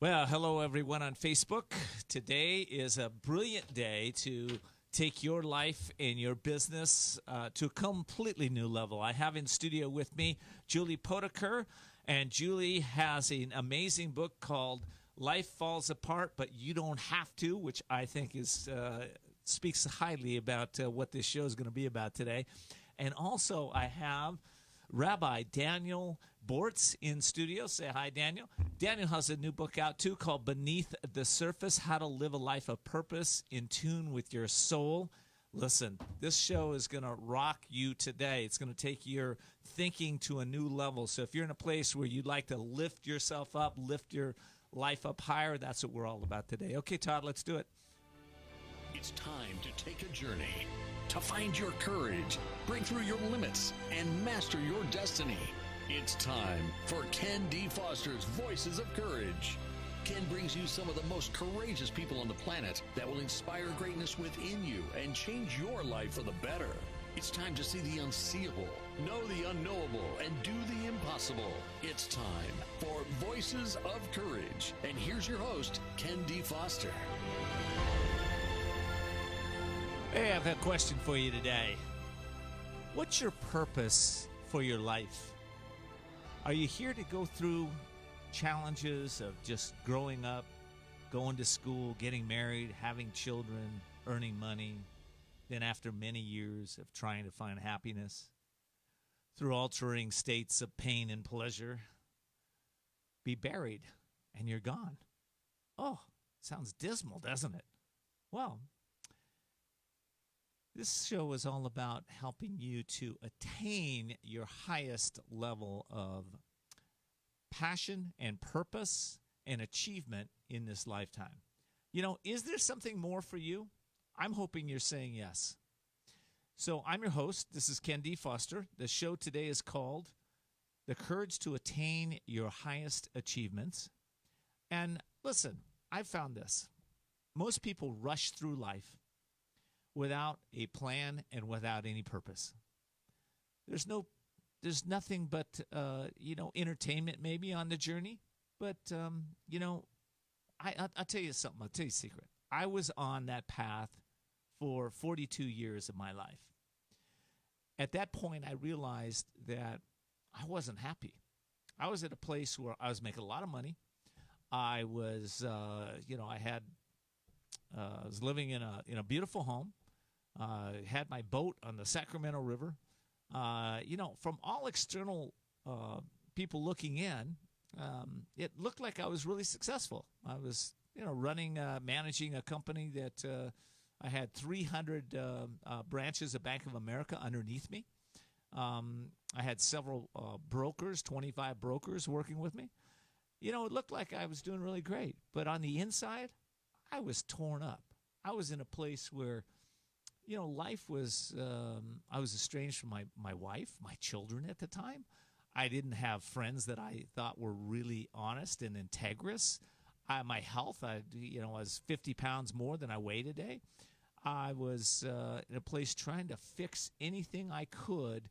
Well, hello everyone on Facebook. Today is a brilliant day to take your life and your business to a completely new level. I have in studio with me Julie Potiker, and Julie has an amazing book called Life Falls Apart, but You Don't Have to, which I think is speaks highly about what this show is going to be about today. And also I have Rabbi Daniel Bortz in studio. Say hi, Daniel. Daniel has a new book out, too, called Beneath the Surface, How to Live a Life of Purpose in Tune with Your Soul. Listen, this show is going to rock you today. It's going to take your thinking to a new level. So if you're in a place where you'd like to lift yourself up, lift your life up higher, that's what we're all about today. Okay, Todd, let's do it. It's time to take a journey, to find your courage, break through your limits, and master your destiny. It's time for Ken D. Foster's Voices of Courage. Ken brings you some of the most courageous people on the planet that will inspire greatness within you and change your life for the better. It's time to see the unseeable, know the unknowable, and do the impossible. It's time for Voices of Courage. And here's your host, Ken D. Foster. Hey, I've got a question for you today. What's your purpose for your life? Are you here to go through challenges of just growing up, going to school, getting married, having children, earning money, then after many years of trying to find happiness, through altering states of pain and pleasure, be buried and you're gone? Oh, sounds dismal, doesn't it? Well, this show is all about helping you to attain your highest level of passion and purpose and achievement in this lifetime. You know, is there something more for you? I'm hoping you're saying yes. So I'm your host. This is Ken D. Foster. The show today is called The Courage to Attain Your Highest Achievements. And listen, I've found this. Most people rush through life without a plan and without any purpose. There's nothing but, entertainment maybe on the journey. But, I'll tell you something. I'll tell you a secret. I was on that path for 42 years of my life. At that point, I realized that I wasn't happy. I was at a place where I was making a lot of money. I was, I was living in a beautiful home. Had my boat on the Sacramento River. From all external people looking in, it looked like I was really successful. I was, managing a company that I had 300 branches of Bank of America underneath me. I had several brokers, 25 brokers working with me. It looked like I was doing really great. But on the inside, I was torn up. I was in a place where life was, I was estranged from my wife, my children at the time. I didn't have friends that I thought were really honest and integrous. My health, I was 50 pounds more than I weigh today. I was in a place trying to fix anything I could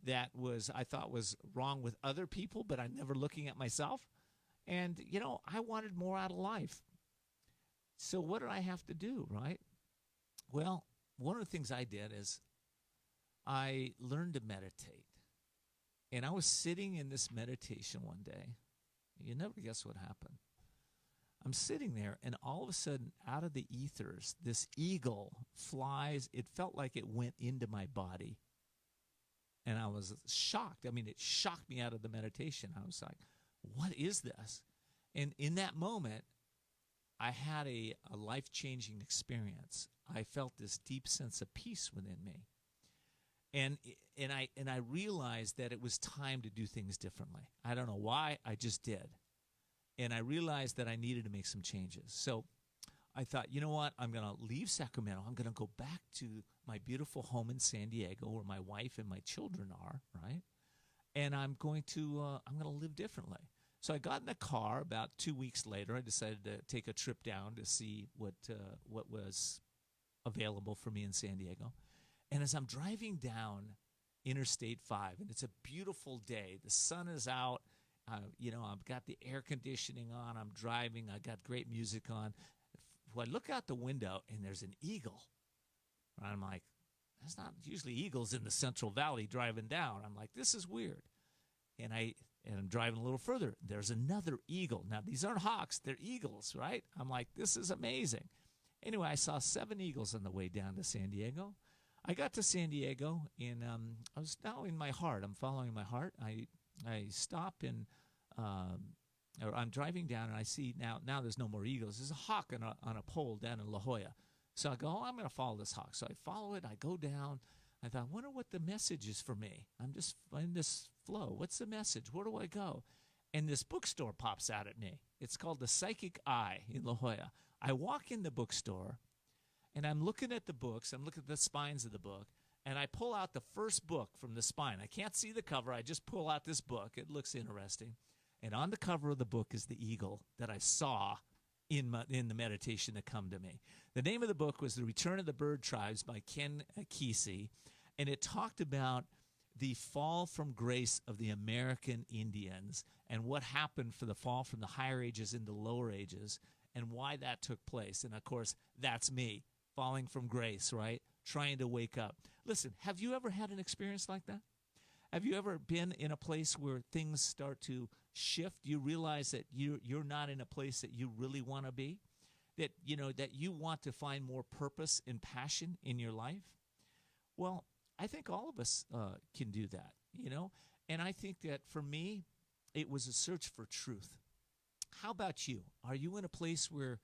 that I thought was wrong with other people, but I'm never looking at myself. And, I wanted more out of life. So what did I have to do, right? Well, one of the things I did is I learned to meditate. And I was sitting in this meditation one day. You never guess what happened. I'm sitting there, and all of a sudden, out of the ethers, this eagle flies. It felt like it went into my body. And I was shocked. I mean, it shocked me out of the meditation. I was like, what is this? And in that moment, I had a life-changing experience. I felt this deep sense of peace within me. And I realized that it was time to do things differently. I don't know why, I just did. And I realized that I needed to make some changes. So I thought, you know what? I'm going to leave Sacramento. I'm going to go back to my beautiful home in San Diego where my wife and my children are, right? And I'm going to live differently. So I got in the car about 2 weeks later. I decided to take a trip down to see what was available for me in San Diego. And as I'm driving down Interstate 5, and it's a beautiful day, the sun is out, I've got the air conditioning on. I'm driving. I got great music on. Well, I look out the window, and there's an eagle. I'm like, there's not usually eagles in the Central Valley driving down. I'm like, this is weird. And I'm driving a little further. There's another eagle. Now, these aren't hawks. They're eagles, right? I'm like, this is amazing. Anyway, I saw 7 eagles on the way down to San Diego. I got to San Diego, and I was now in my heart. I'm following my heart. I stop, and or I'm driving down, and I see now there's no more eagles. There's a hawk on a pole down in La Jolla. So I go, I'm going to follow this hawk. So I follow it. I go down. I thought, wonder what the message is for me. I'm just in this flow. What's the message? Where do I go? And this bookstore pops out at me. It's called The Psychic Eye in La Jolla. I walk in the bookstore, and I'm looking at the books. I'm looking at the spines of the book, and I pull out the first book from the spine. I can't see the cover. I just pull out this book. It looks interesting. And on the cover of the book is the eagle that I saw in the meditation that come to me. The name of the book was The Return of the Bird Tribes by Ken Kesey, and it talked about the fall from grace of the American Indians and what happened for the fall from the higher ages into lower ages and why that took place. And, of course, that's me, falling from grace, right, trying to wake up. Listen, have you ever had an experience like that? Have you ever been in a place where things start to shift? You realize that you're not in a place that you really want to be, that you want to find more purpose and passion in your life? Well, I think all of us can do that, And I think that for me, it was a search for truth. How about you? Are you in a place where,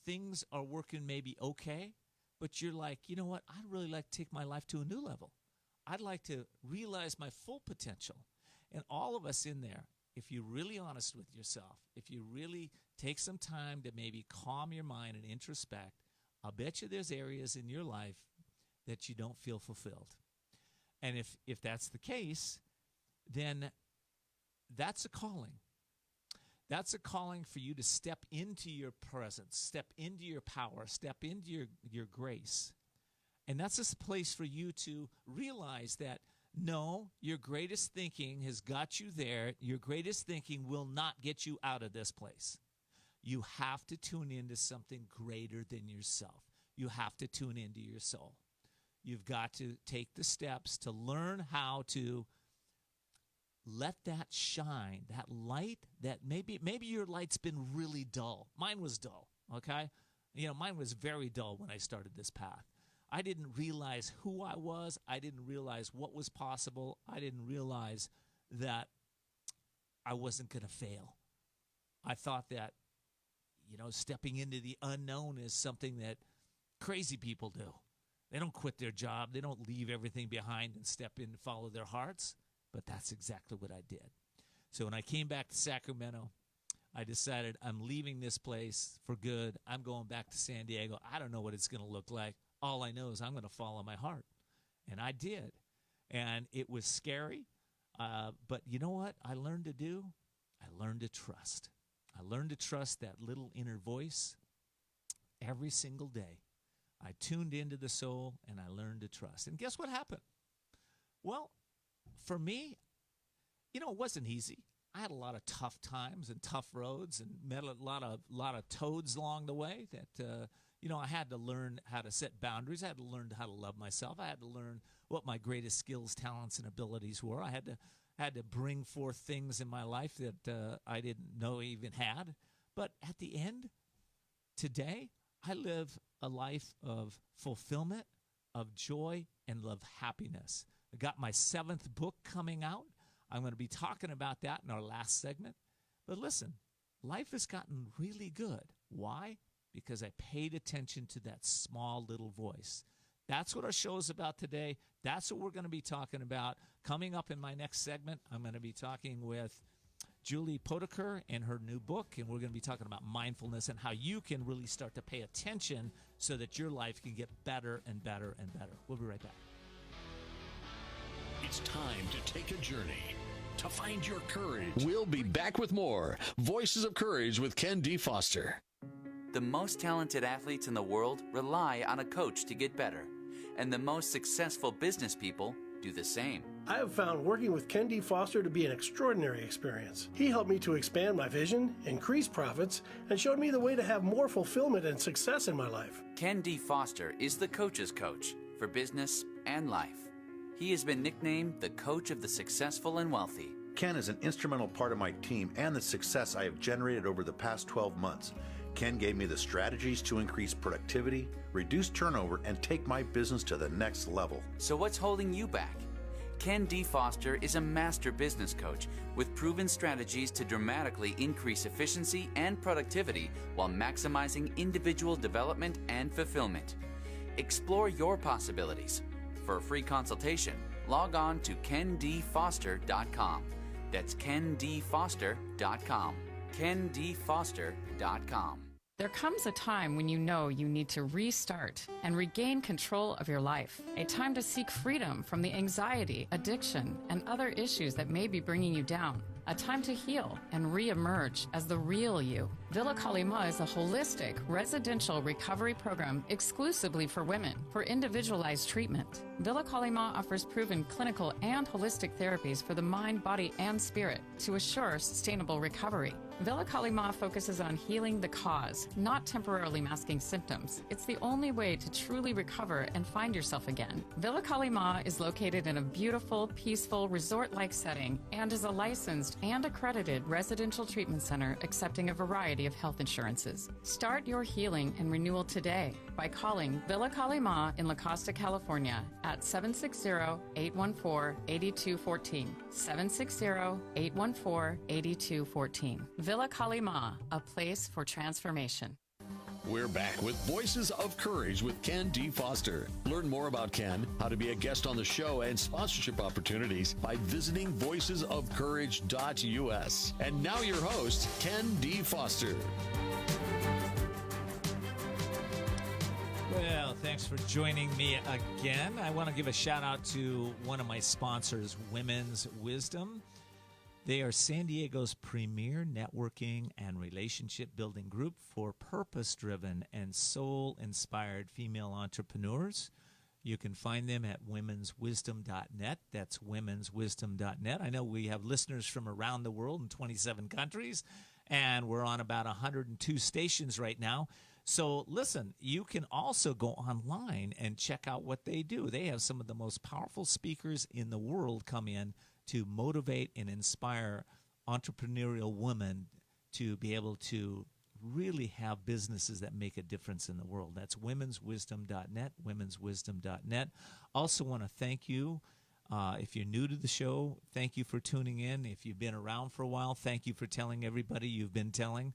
things are working maybe okay, but you're like, you know what? I'd really like to take my life to a new level. I'd like to realize my full potential. And all of us in there, if you're really honest with yourself, if you really take some time to maybe calm your mind and introspect, I'll bet you there's areas in your life that you don't feel fulfilled. And if that's the case, then that's a calling. That's a calling for you to step into your presence, step into your power, step into your grace. And that's a place for you to realize that, no, your greatest thinking has got you there. Your greatest thinking will not get you out of this place. You have to tune into something greater than yourself. You have to tune into your soul. You've got to take the steps to learn how to let that shine, that light that maybe your light's been really dull. Mine was dull, okay? Mine was very dull when I started this path. I didn't realize who I was. I didn't realize what was possible. I didn't realize that I wasn't going to fail. I thought that, stepping into the unknown is something that crazy people do. They don't quit their job. They don't leave everything behind and step in and follow their hearts. But that's exactly what I did. So when I came back to Sacramento, I decided I'm leaving this place for good. I'm going back to San Diego. I don't know what it's going to look like. All I know is I'm going to follow my heart. And I did. And it was scary. But you know what I learned to do? I learned to trust. I learned to trust that little inner voice every single day. I tuned into the soul, and I learned to trust. And guess what happened? Well, for me, it wasn't easy. I had a lot of tough times and tough roads and met a lot of toads along the way that, I had to learn how to set boundaries. I had to learn how to love myself. I had to learn what my greatest skills, talents, and abilities were. I had to bring forth things in my life that I didn't know I even had. But at the end, today, I live a life of fulfillment, of joy, and of happiness. I got my 7th book coming out. I'm going to be talking about that in our last segment. But listen, life has gotten really good. Why? Because I paid attention to that small little voice. That's what our show is about today. That's what we're going to be talking about. Coming up in my next segment, I'm going to be talking with Julie Potiker and her new book, and we're going to be talking about mindfulness and how you can really start to pay attention so that your life can get better and better and better. We'll be right back. It's time to take a journey to find your courage. We'll be back with more Voices of Courage with Ken D. Foster. The most talented athletes in the world rely on a coach to get better, and the most successful business people do the same. I have found working with Ken D. Foster to be an extraordinary experience. He helped me to expand my vision, increase profits, and showed me the way to have more fulfillment and success in my life. Ken D. Foster is the coach's coach for business and life. He has been nicknamed the coach of the successful and wealthy. Ken is an instrumental part of my team and the success I have generated over the past 12 months. Ken gave me the strategies to increase productivity, reduce turnover, and take my business to the next level. So what's holding you back? Ken D. Foster is a master business coach with proven strategies to dramatically increase efficiency and productivity while maximizing individual development and fulfillment. Explore your possibilities. For a free consultation, log on to kendfoster.com. That's kendfoster.com. kendfoster.com. There comes a time when you know you need to restart and regain control of your life. A time to seek freedom from the anxiety, addiction, and other issues that may be bringing you down. A time to heal and re-emerge as the real you. Villa Kalima is a holistic residential recovery program exclusively for women for individualized treatment. Villa Kalima offers proven clinical and holistic therapies for the mind, body, and spirit to assure sustainable recovery. Villa Kalima focuses on healing the cause, not temporarily masking symptoms. It's the only way to truly recover and find yourself again. Villa Kalima is located in a beautiful, peaceful, resort-like setting and is a licensed and accredited residential treatment center accepting a variety of health insurances. Start your healing and renewal today by calling Villa Kalima in La Costa, California at 760-814-8214. 760-814-8214. Villa Kalima, a place for transformation. We're back with Voices of Courage with Ken D. Foster. Learn more about Ken, how to be a guest on the show, and sponsorship opportunities by visiting voicesofcourage.us. And now your host, Ken D. Foster. Well, thanks for joining me again. I want to give a shout out to one of my sponsors, Women's Wisdom. They are San Diego's premier networking and relationship building group for purpose-driven and soul-inspired female entrepreneurs. You can find them at womenswisdom.net. That's womenswisdom.net. I know we have listeners from around the world in 27 countries, and we're on about 102 stations right now. So listen, you can also go online and check out what they do. They have some of the most powerful speakers in the world come in to motivate and inspire entrepreneurial women to be able to really have businesses that make a difference in the world. That's womenswisdom.net, womenswisdom.net. Also want to thank you. If you're new to the show, thank you for tuning in. If you've been around for a while, thank you for telling everybody you've been telling.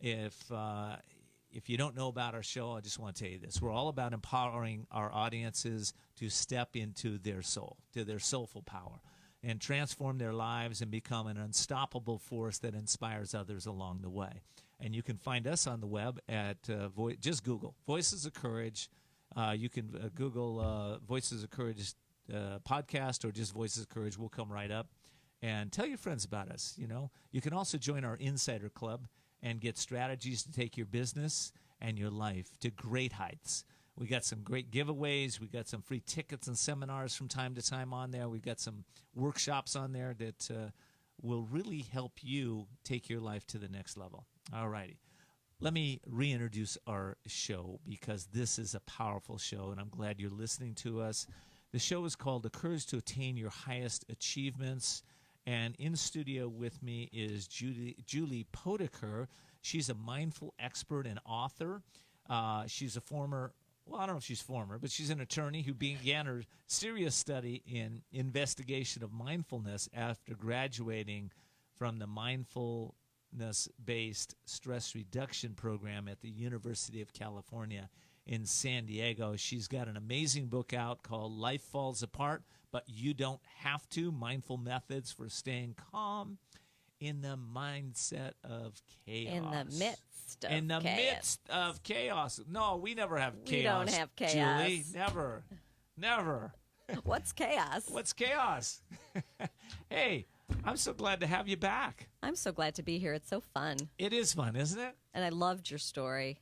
If you don't know about our show, I just want to tell you this. We're all about empowering our audiences to step into their soul, to their soulful power, and transform their lives and become an unstoppable force that inspires others along the way. And you can find us on the web at just Google Voices of Courage. You can Google Voices of Courage podcast or just Voices of Courage. We'll come right up. And tell your friends about us. You know, you can also join our Insider Club and get strategies to take your business and your life to great heights. We got some great giveaways. We got some free tickets and seminars from time to time on there. We've got some workshops on there that will really help you take your life to the next level. All righty. Let me reintroduce our show because this is a powerful show, and I'm glad you're listening to us. The show is called The Courage to Attain Your Highest Achievements, and in studio with me is Julie Potiker. She's a mindful expert and author. She's a former... Well, I don't know if she's former, but she's an attorney who began her serious study in investigation of mindfulness after graduating from the mindfulness-based stress reduction program at the University of California in San Diego. She's got an amazing book out called Life Falls Apart, But You Don't Have to, Mindful Methods for Staying Calm in the Mindset of Chaos. In the midst of In the chaos. midst of chaos. No, we never have chaos. We don't have chaos. Julie, never. Never. What's chaos? What's chaos? Hey, I'm so glad to have you back. I'm so glad to be here. It's so fun. It is fun, isn't it? And I loved your story.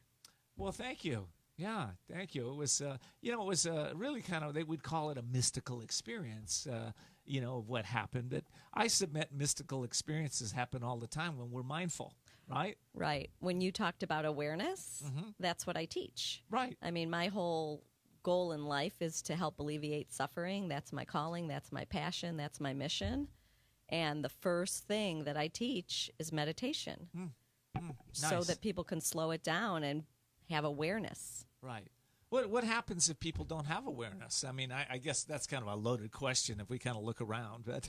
Well, thank you. Yeah, thank you. It was, it was really kind of, they would call it a mystical experience, of what happened. But I submit mystical experiences happen all the time when we're mindful, right? Right. When you talked about awareness, that's what I teach. Right. I mean, my whole goal in life is to help alleviate suffering. That's my calling. That's my passion. That's my mission. And the first thing that I teach is meditation so Nice. that people can slow it down and have awareness. Right. What happens if people don't have awareness? I mean, I guess that's kind of a loaded question if we kind of look around. But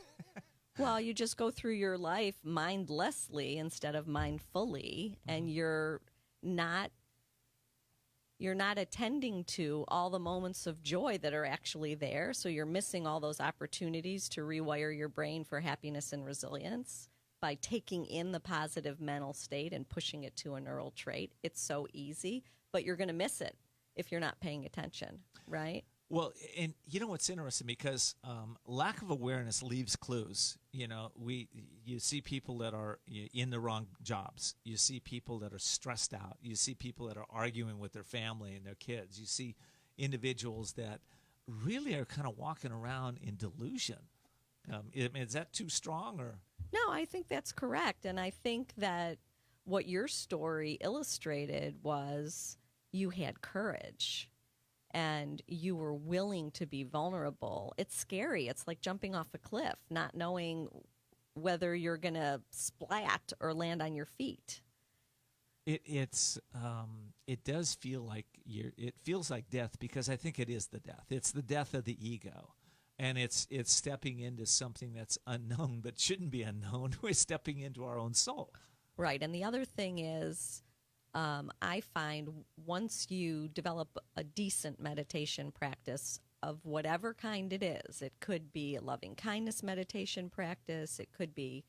Well, you just go through your life mindlessly instead of mindfully, and you're not attending to all the moments of joy that are actually there. So you're missing all those opportunities to rewire your brain for happiness and resilience by taking in the positive mental state and pushing it to a neural trait. It's so easy, but you're going to miss it if you're not paying attention, right? Well, and you know what's interesting, because lack of awareness leaves clues. You see people that are in the wrong jobs. You see people that are stressed out. You see people that are arguing with their family and their kids. You see individuals that really are kind of walking around in delusion. Is that too strong, or? No, I think that's correct. And I think that what your story illustrated was you had courage and you were willing to be vulnerable. It's scary. It's like jumping off a cliff, not knowing whether you're going to splat or land on your feet. It does feel like it feels like death, because I think it is the death. It's the death of the ego. And it's stepping into something that's unknown but shouldn't be unknown. We're stepping into our own soul. Right. And the other thing is, I find once you develop a decent meditation practice of whatever kind it is, it could be a loving kindness meditation practice, it could be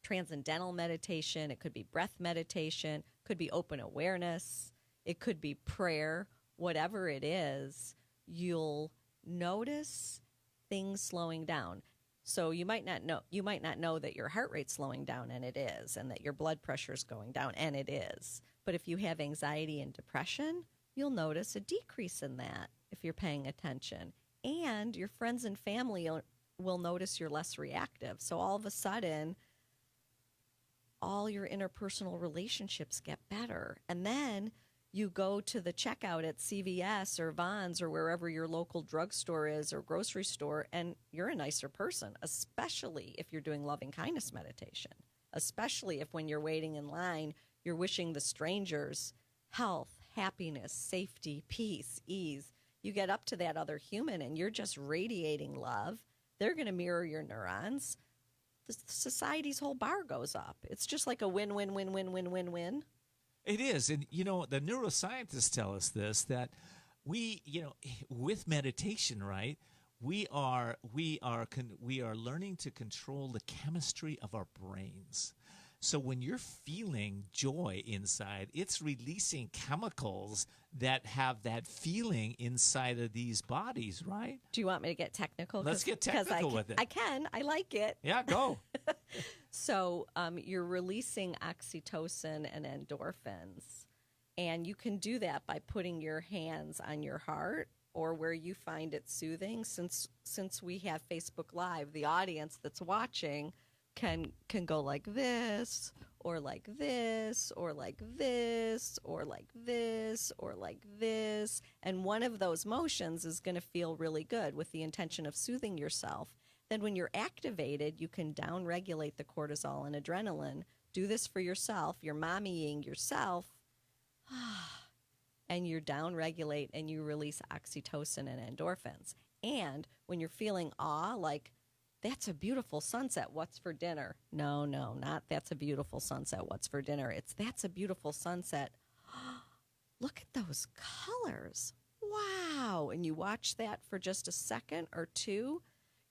transcendental meditation, it could be breath meditation, it could be open awareness, it could be prayer, whatever it is, you'll notice things slowing down. So you might not know that your heart rate's slowing down, and it is, and that your blood pressure's going down, and it is. But if you have anxiety and depression, you'll notice a decrease in that if you're paying attention. And your friends and family will notice you're less reactive. So all of a sudden, all your interpersonal relationships get better. And then you go to the checkout at CVS or Vons or wherever your local drugstore is or grocery store, and you're a nicer person, especially if you're doing loving kindness meditation, especially if when you're waiting in line, you're wishing the strangers health, happiness, safety, peace, ease. You get up to that other human and you're just radiating love. They're going to mirror your neurons. The society's whole bar goes up. It's just like a win-win-win-win-win-win-win. It is. And, the neuroscientists tell us this, that we, with meditation, right, we are learning to control the chemistry of our brains. So when you're feeling joy inside, it's releasing chemicals that have that feeling inside of these bodies, right? Do you want me to get technical? Let's get technical with it. I can. I like it. Yeah, go. So you're releasing oxytocin and endorphins, and you can do that by putting your hands on your heart or where you find it soothing. Since we have Facebook Live, the audience that's watching can go like this, or like this, or like this, or like this, or like this. And one of those motions is going to feel really good with the intention of soothing yourself. Then when you're activated, you can down-regulate the cortisol and adrenaline. Do this for yourself. You're mommying yourself. And you down-regulate and you release oxytocin and endorphins. And when you're feeling awe, like, that's a beautiful sunset, what's for dinner? No, not that's a beautiful sunset, what's for dinner? It's that's a beautiful sunset. Look at those colors. Wow. And you watch that for just a second or two.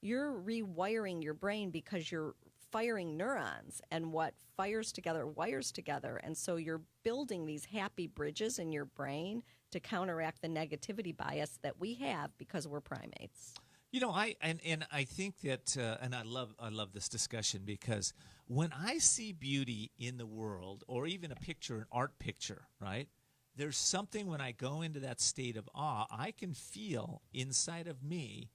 You're rewiring your brain because you're firing neurons, and what fires together wires together. And so you're building these happy bridges in your brain to counteract the negativity bias that we have because we're primates. I think that, and I love this discussion, because when I see beauty in the world, or even a picture, an art picture, right? there's something when I go into that state of awe, I can feel inside of me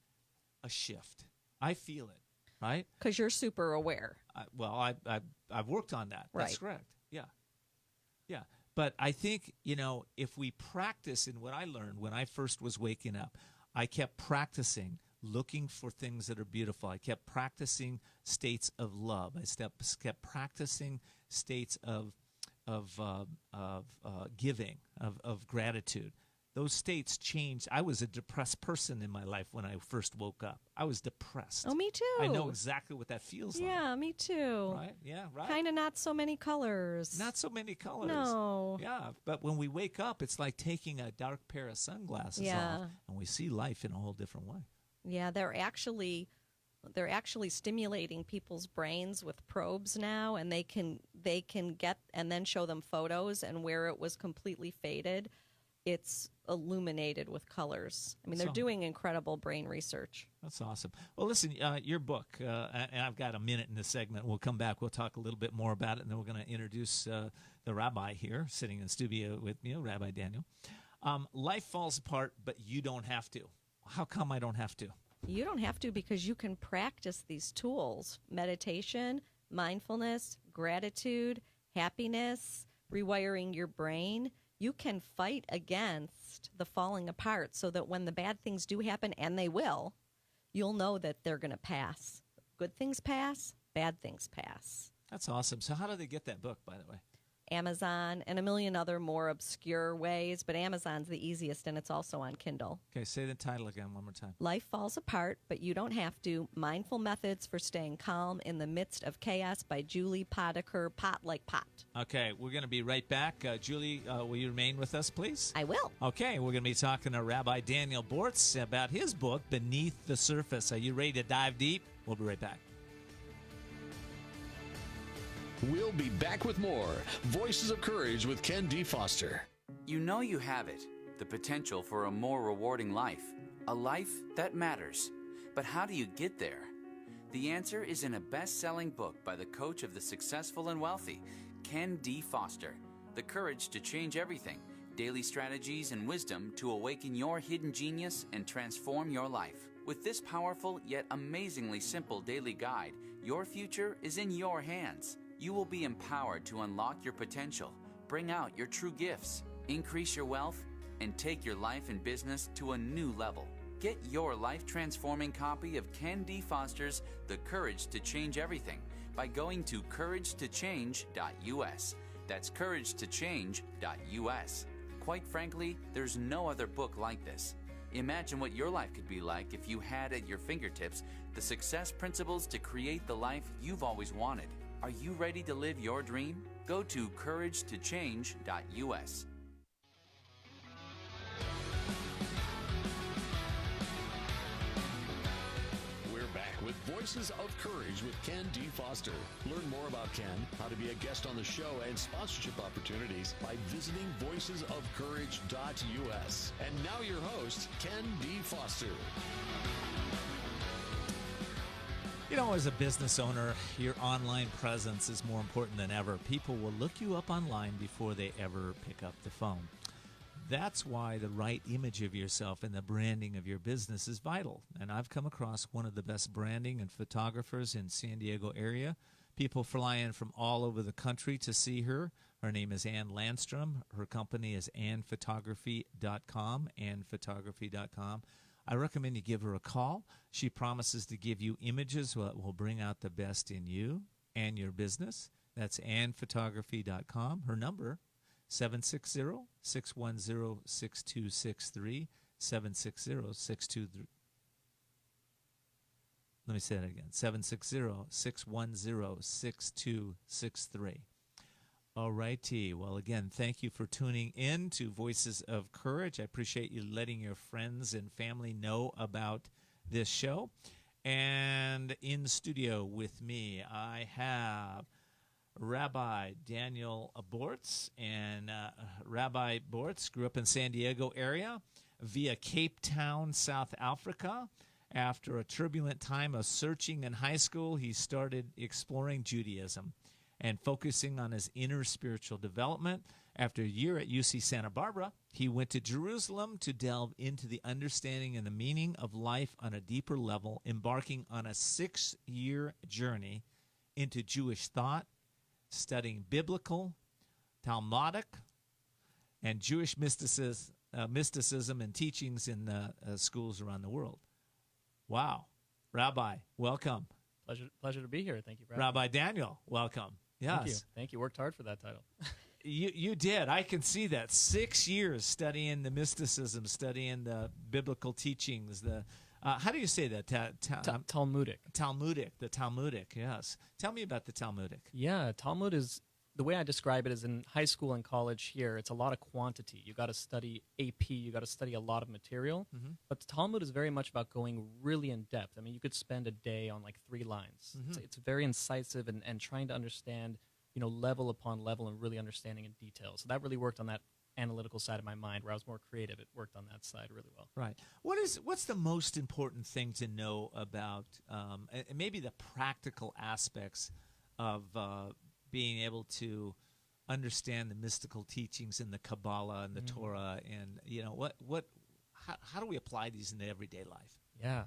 a shift. I feel it, right? Because you're super aware. I've worked on that. Right. That's correct. Yeah. Yeah. But I think, if we practice in what I learned when I first was waking up, I kept practicing looking for things that are beautiful. I kept practicing states of love. I kept practicing states of giving, of gratitude. Those states changed. I was a depressed person in my life when I first woke up. I was depressed. Oh, me too. I know exactly what that feels like. Yeah, me too. Right? Yeah, right. Kind of not so many colors. Not so many colors. No. Yeah, but when we wake up, it's like taking a dark pair of sunglasses Yeah. off, and we see life in a whole different way. Yeah, they're actually stimulating people's brains with probes now, and they can get and then show them photos, and where it was completely faded, it's illuminated with colors. I mean, they're doing incredible brain research. That's awesome. Well, listen, your book, and I've got a minute in this segment. We'll come back. We'll talk a little bit more about it, and then we're going to introduce the Rabbi here, sitting in the studio with me, Rabbi Daniel. Life falls apart, but you don't have to. How come I don't have to? You don't have to, because you can practice these tools: meditation, mindfulness, gratitude, happiness, rewiring your brain. You can fight against the falling apart so that when the bad things do happen, and they will, you'll know that they're going to pass. Good things pass, bad things pass. That's awesome. So how do they get that book, by the way? Amazon and a million other more obscure ways, but Amazon's the easiest, and it's also on Kindle. Okay, say the title again one more time. Life Falls Apart, But You Don't Have to. Mindful Methods for Staying Calm in the Midst of Chaos by Julie Potiker, Pot Like Pot. Okay, we're going to be right back. Julie, will you remain with us, please? I will. Okay, we're going to be talking to Rabbi Daniel Bortz about his book, Beneath the Surface. Are you ready to dive deep? We'll be right back. We'll be back with more Voices of Courage with Ken D. Foster. You know you have it, the potential for a more rewarding life, a life that matters. But how do you get there? The answer is in a best-selling book by the coach of the successful and wealthy, Ken D. Foster, The Courage to Change Everything, Daily Strategies and Wisdom to Awaken Your Hidden Genius and Transform Your Life. With this powerful yet amazingly simple daily guide, your future is in your hands. You will be empowered to unlock your potential, bring out your true gifts, increase your wealth, and take your life and business to a new level. Get your life-transforming copy of Ken D. Foster's The Courage to Change Everything by going to couragetochange.us. That's couragetochange.us. Quite frankly, there's no other book like this. Imagine what your life could be like if you had at your fingertips the success principles to create the life you've always wanted. Are you ready to live your dream? Go to couragetochange.us. We're back with Voices of Courage with Ken D. Foster. Learn more about Ken, how to be a guest on the show, and sponsorship opportunities by visiting voicesofcourage.us. And now your host, Ken D. Foster. As a business owner, your online presence is more important than ever. People will look you up online before they ever pick up the phone. That's why the right image of yourself and the branding of your business is vital. And I've come across one of the best branding and photographers in San Diego area. People fly in from all over the country to see her. Her name is Ann Landstrom. Her company is annphotography.com, annphotography.com. I recommend you give her a call. She promises to give you images that will bring out the best in you and your business. That's annphotography.com. Her number, 760-610-6263, 760-623. Let me say that again, 760-610-6263. All righty. Well, again, thank you for tuning in to Voices of Courage. I appreciate you letting your friends and family know about this show. And in studio with me, I have Rabbi Daniel Bortz. And Rabbi Bortz grew up in San Diego area via Cape Town, South Africa. After a turbulent time of searching in high school, he started exploring Judaism. and focusing on his inner spiritual development. After a year at UC Santa Barbara, he went to Jerusalem to delve into the understanding and the meaning of life on a deeper level, embarking on a 6-year journey into Jewish thought, studying biblical, Talmudic, and Jewish mysticism and teachings in schools around the world. Wow. Rabbi, welcome. Pleasure to be here. Thank you for having Rabbi me. Daniel, welcome. Yes. Thank you. Worked hard for that title. You did. I can see that. 6 years studying the mysticism, studying the biblical teachings, the how do you say that? Talmudic. The Talmudic, yes. Tell me about the Talmudic. Yeah, Talmud is, the way I describe it is in high school and college here, it's a lot of quantity. You got to study AP, you got to study a lot of material. Mm-hmm. But the Talmud is very much about going really in depth. I mean, you could spend a day on like 3 lines. Mm-hmm. It's very incisive and trying to understand, level upon level and really understanding in detail. So that really worked on that analytical side of my mind. Where I was more creative, it worked on that side really well. Right. What's the most important thing to know about and maybe the practical aspects of being able to understand the mystical teachings in the Kabbalah and the Torah, and how do we apply these in everyday life? Yeah.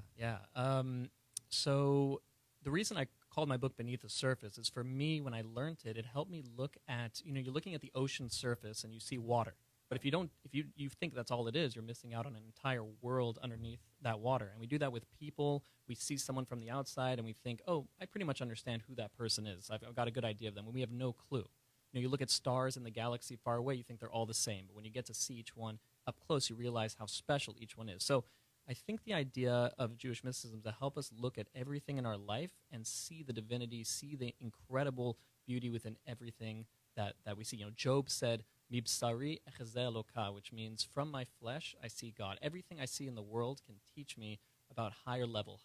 So the reason I called my book Beneath the Surface is, for me, when I learned it, it helped me look at, you're looking at the ocean surface and you see water. But if you think that's all it is, you're missing out on an entire world underneath that water. And we do that with people. We see someone from the outside and we think, oh, I pretty much understand who that person is. I've got a good idea of them, when we have no clue. You look at stars in the galaxy far away, you think they're all the same. But when you get to see each one up close, you realize how special each one is. So I think the idea of Jewish mysticism is to help us look at everything in our life and see the divinity, see the incredible beauty within everything that we see. Job said, Mibsari echezeh Eloka, which means from my flesh I see God. Everything I see in the world can teach me about higher level.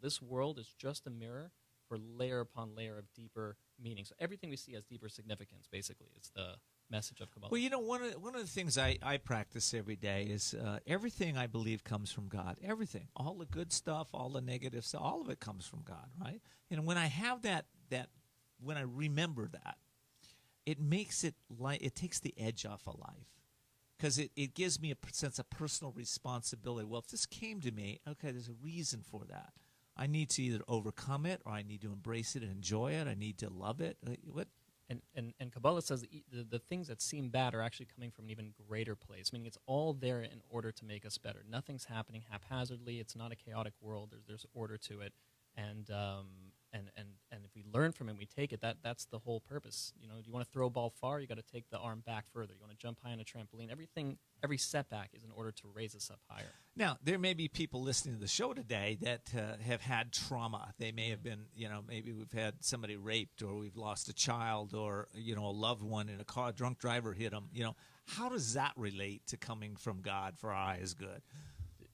This world is just a mirror for layer upon layer of deeper meaning. So everything we see has deeper significance, basically. It's the message of Kabbalah. Well, one of the things I practice every day is everything I believe comes from God. Everything. All the good stuff, all the negative stuff, all of it comes from God, right? And when I have that when I remember that, it makes it it takes the edge off of life, because it gives me a sense of personal responsibility. Well, if this came to me, okay, there's a reason for that. I need to either overcome it, or I need to embrace it and enjoy it. I need to love it. And Kabbalah says the things that seem bad are actually coming from an even greater place, meaning it's all there in order to make us better. Nothing's happening haphazardly. It's not a chaotic world. There's order to it. And if we learn from it, we take it. That's the whole purpose. Do you want to throw a ball far? You got to take the arm back further. You want to jump high on a trampoline. Every setback is in order to raise us up higher. Now, there may be people listening to the show today that have had trauma. They may have been, maybe we've had somebody raped, or we've lost a child, or a loved one in a car. A drunk driver hit them. How does that relate to coming from God for our highest good?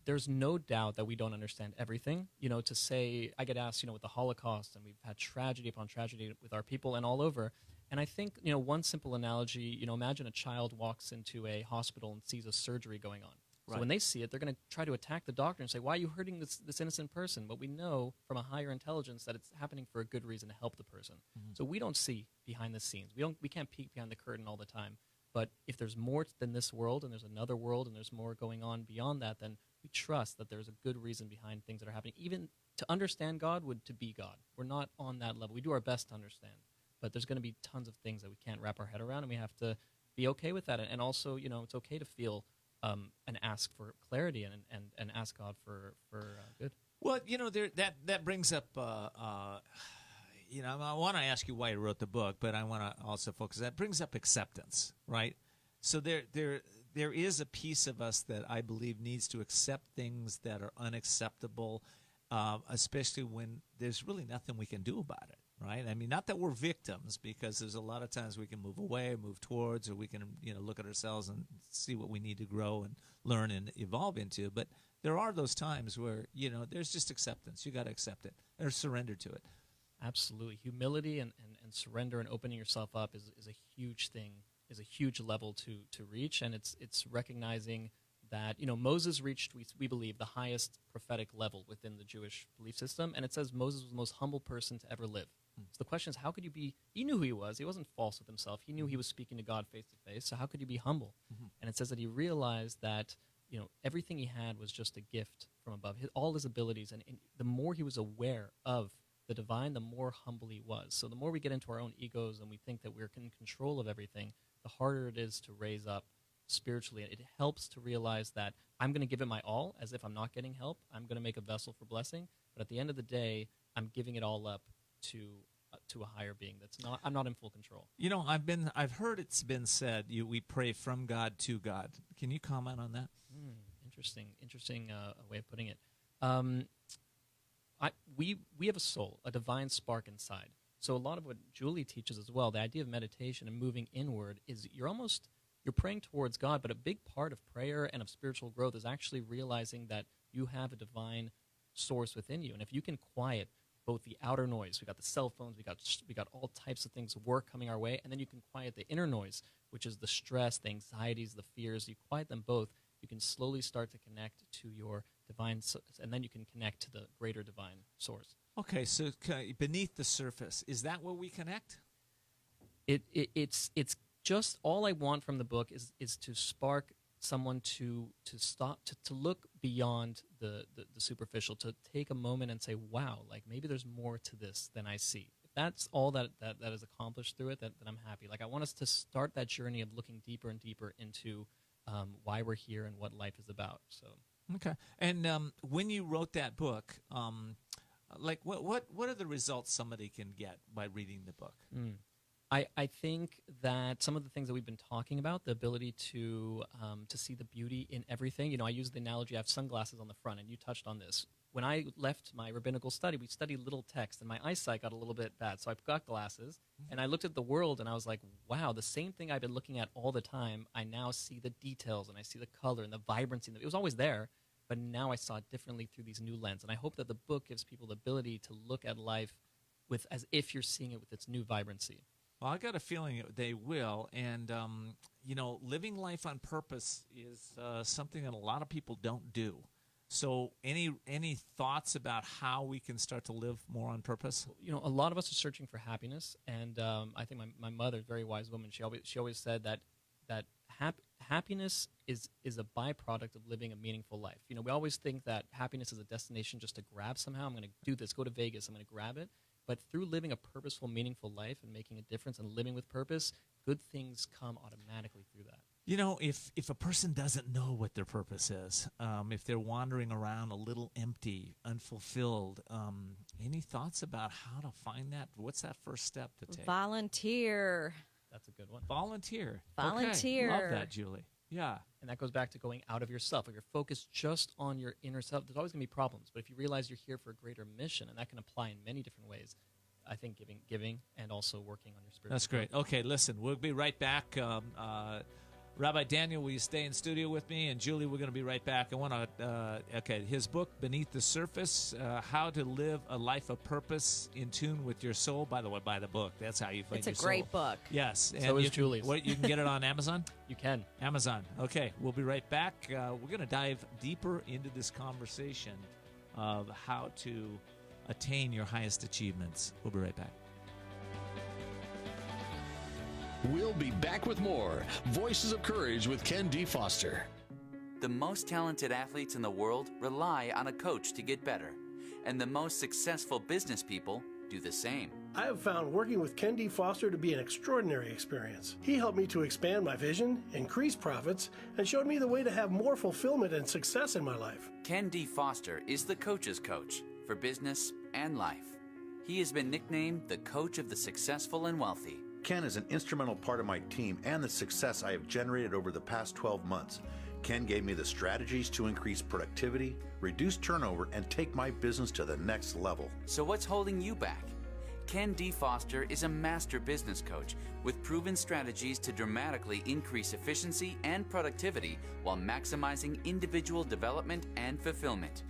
There's no doubt that we don't understand everything. To say, I get asked, with the Holocaust, and we've had tragedy upon tragedy with our people and all over. And I think, one simple analogy, imagine a child walks into a hospital and sees a surgery going on. Right. So when they see it, they're going to try to attack the doctor and say, why are you hurting this innocent person? But we know from a higher intelligence that it's happening for a good reason, to help the person. Mm-hmm. So we don't see behind the scenes. We can't peek behind the curtain all the time. But if there's more than this world, and there's another world, and there's more going on beyond that, then we trust that there's a good reason behind things that are happening. Even to understand God would to be God. We're not on that level. We do our best to understand. But there's going to be tons of things that we can't wrap our head around, and we have to be okay with that. And also, it's okay to feel and ask for clarity and ask God for good. Well, that brings up, I want to ask you why you wrote the book, but I want to also focus. That brings up acceptance, right? So there is a piece of us that I believe needs to accept things that are unacceptable, especially when there's really nothing we can do about it, right? I mean, not that we're victims, because there's a lot of times we can move away, move towards, or we can look at ourselves and see what we need to grow and learn and evolve into. But there are those times where there's just acceptance. You got to accept it or surrender to it. Absolutely, humility and surrender and opening yourself up is a huge thing. Is a huge level to reach, and it's recognizing that Moses reached, we believe, the highest prophetic level within the Jewish belief system, and it says Moses was the most humble person to ever live. So the question is, how could you be, he knew who he was. He wasn't false with himself. He knew he was speaking to God face to face. So how could you be humble? And it says that he realized that, everything he had was just a gift from above, all his abilities. And the more he was aware of the divine, the more humble he was. So the more we get into our own egos and we think that we're in control of everything, the harder it is to raise up spiritually. It helps to realize that I'm going to give it my all as if I'm not getting help. I'm going to make a vessel for blessing. But at the end of the day, I'm giving it all up to a higher being. I'm not in full control. I've heard it's been said we pray from God to God. Can you comment on that? Interesting way of putting it. We have a soul, a divine spark inside. So a lot of what Julie teaches as well, the idea of meditation and moving inward, is you're praying towards God, but a big part of prayer and of spiritual growth is actually realizing that you have a divine source within you. And if you can quiet both the outer noise, we got the cell phones, we got all types of things, work coming our way, and then you can quiet the inner noise, which is the stress, the anxieties, the fears. You quiet them both, you can slowly start to connect to your divine, and then you can connect to the greater divine source. Okay, so beneath the surface, is that where we connect? It's just all I want from the book is to spark someone to stop, to look beyond the superficial, to take a moment and say, wow, like maybe there's more to this than I see. If that's all that is accomplished through it, then I'm happy. Like I want us to start that journey of looking deeper and deeper into why we're here and what life is about. So okay, and when you wrote that book, like what are the results somebody can get by reading the book? I think that some of the things that we've been talking about, the ability to see the beauty in everything. I use the analogy, I have sunglasses on the front, and you touched on this. When I left my rabbinical study, we studied little text, and my eyesight got a little bit bad. So I got glasses, and I looked at the world, and I was like, wow, the same thing I've been looking at all the time, I now see the details, and I see the color and the vibrancy. It was always there, but now I saw it differently through these new lenses. And I hope that the book gives people the ability to look at life as if you're seeing it with its new vibrancy. Well, I got a feeling they will, and living life on purpose is something that a lot of people don't do. So, any thoughts about how we can start to live more on purpose? A lot of us are searching for happiness, and I think my mother, very wise woman, she always said that happiness is a byproduct of living a meaningful life. We always think that happiness is a destination just to grab somehow. I'm going to do this, go to Vegas, I'm going to grab it. But through living a purposeful, meaningful life and making a difference and living with purpose, good things come automatically through that. If a person doesn't know what their purpose is, if they're wandering around a little empty, unfulfilled, any thoughts about how to find that? What's that first step to take? Volunteer. That's a good one. Volunteer. Volunteer. Okay. Love that, Julie. Yeah. And that goes back to going out of yourself. If you're focused just on your inner self, there's always going to be problems. But if you realize you're here for a greater mission, and that can apply in many different ways, I think giving and also working on your spiritual. That's great. Okay, listen, we'll be right back. Rabbi Daniel, will you stay in studio with me? And Julie, we're going to be right back. I want to, his book, Beneath the Surface, How to Live a Life of Purpose in Tune with Your Soul. By the way, buy the book. That's how you find your soul. It's a great book. Yes. And so is Julie's. You can get it on Amazon? You can. Amazon. Okay, we'll be right back. We're going to dive deeper into this conversation of how to attain your highest achievements. We'll be right back. We'll be back with more Voices of Courage with Ken D. Foster. The most talented athletes in the world rely on a coach to get better, and the most successful business people do the same. I have found working with Ken D. Foster to be an extraordinary experience. He helped me to expand my vision, increase profits, and showed me the way to have more fulfillment and success in my life. Ken D. Foster is the coach's coach for business and life. He has been nicknamed the coach of the successful and wealthy. Ken is an instrumental part of my team and the success I have generated over the past 12 months. Ken gave me the strategies to increase productivity, reduce turnover, and take my business to the next level. So what's holding you back? Ken D. Foster is a master business coach with proven strategies to dramatically increase efficiency and productivity while maximizing individual development and fulfillment.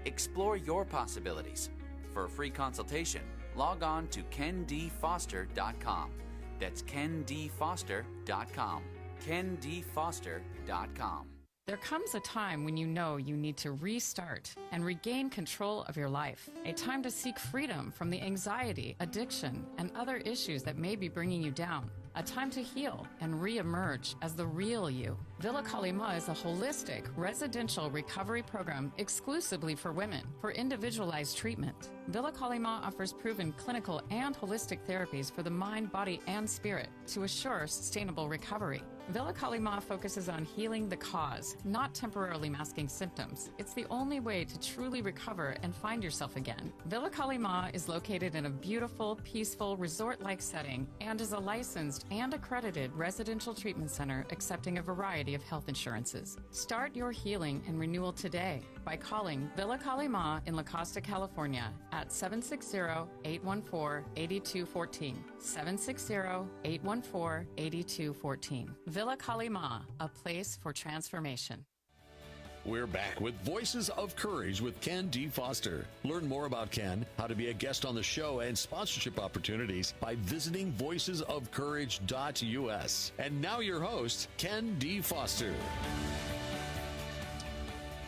Explore your possibilities. For a free consultation, log on to kendfoster.com. That's kendfoster.com. kendfoster.com. There comes a time when you know you need to restart and regain control of your life. A time to seek freedom from the anxiety, addiction, and other issues that may be bringing you down. A time to heal and re-emerge as the real you. Villa Kalima is a holistic residential recovery program exclusively for women for individualized treatment. Villa Kalima offers proven clinical and holistic therapies for the mind, body, and spirit to assure sustainable recovery. Villa Kalima focuses on healing the cause, not temporarily masking symptoms. It's the only way to truly recover and find yourself again. Villa Kalima is located in a beautiful, peaceful, resort-like setting and is a licensed and accredited residential treatment center accepting a variety of health insurances. Start your healing and renewal today by calling Villa Kalima in La Costa, California at 760-814-8214. 760-814-8214. Villa Kalima, a place for transformation. We're back with Voices of Courage with Ken D. Foster. Learn more about Ken, how to be a guest on the show, and sponsorship opportunities by visiting voicesofcourage.us. And now your host, Ken D. Foster.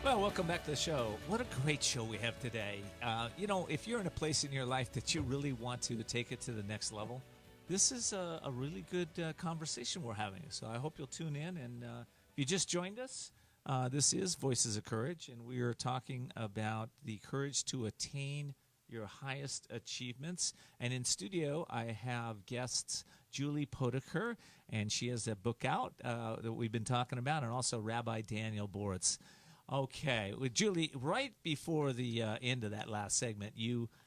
Well, welcome back to the show. What a great show we have today. If you're in a place in your life that you really want to take it to the next level, this is a really good conversation we're having. So I hope you'll tune in. And if you just joined us, this is Voices of Courage, and we are talking about the courage to attain your highest achievements. And in studio, I have guests Julie Potiker, and she has a book out that we've been talking about, and also Rabbi Daniel Bortz. Okay, well, Julie, right before the end of that last segment,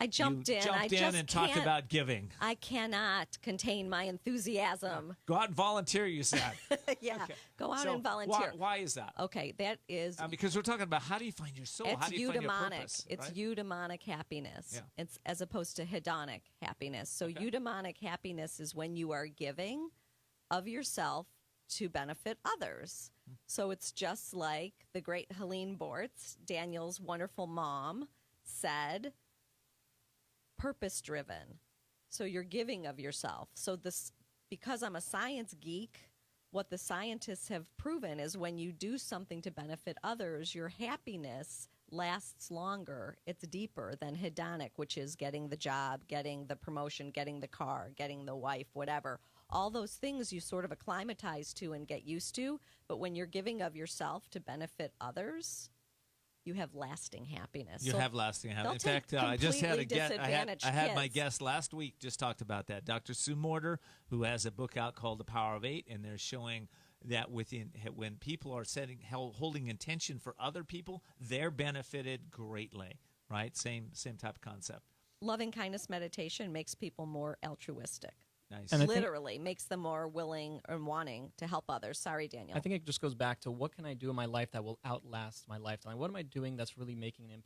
I jumped in and talked about giving. I cannot contain my enthusiasm. Go out and volunteer, you said. Yeah, okay. Go out and volunteer. Why is that? Okay, that is... because we're talking about how do you find your soul? How do you find your purpose? It's right? eudaimonic happiness. Yeah. It's as opposed to hedonic happiness. So eudaimonic happiness is when you are giving of yourself to benefit others. So it's just like the great Helene Bortz, Daniel's wonderful mom, said, purpose-driven. So you're giving of yourself. So this, because I'm a science geek, what the scientists have proven is when you do something to benefit others, your happiness lasts longer. It's deeper than hedonic, which is getting the job, getting the promotion, getting the car, getting the wife, whatever. All those things you sort of acclimatize to and get used to, but when you're giving of yourself to benefit others, you have lasting happiness. You have lasting happiness. In fact, I just had a guest. I had my guest last week just talked about that. Dr. Sue Morter, who has a book out called The Power of Eight, and they're showing that when people are holding intention for other people, they're benefited greatly. Right? Same type of concept. Loving kindness meditation makes people more altruistic. Nice. And literally makes them more willing and wanting to help others. Sorry, Daniel. I think it just goes back to what can I do in my life that will outlast my lifetime? What am I doing that's really making an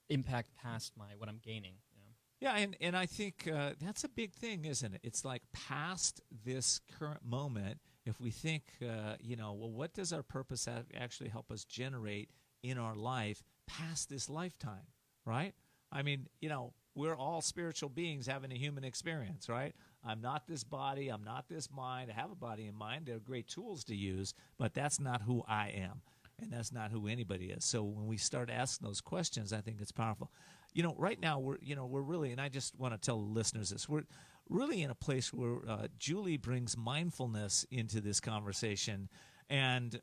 impact past what I'm gaining? You know? Yeah, and I think that's a big thing, isn't it? It's like past this current moment, if we think, what does our purpose actually help us generate in our life past this lifetime, right? I mean, we're all spiritual beings having a human experience, right? I'm not this body. I'm not this mind. I have a body and mind. They're great tools to use, but that's not who I am, and that's not who anybody is. So when we start asking those questions, I think it's powerful. Right now we're really, and I just want to tell listeners this, we're really in a place where Julie brings mindfulness into this conversation, and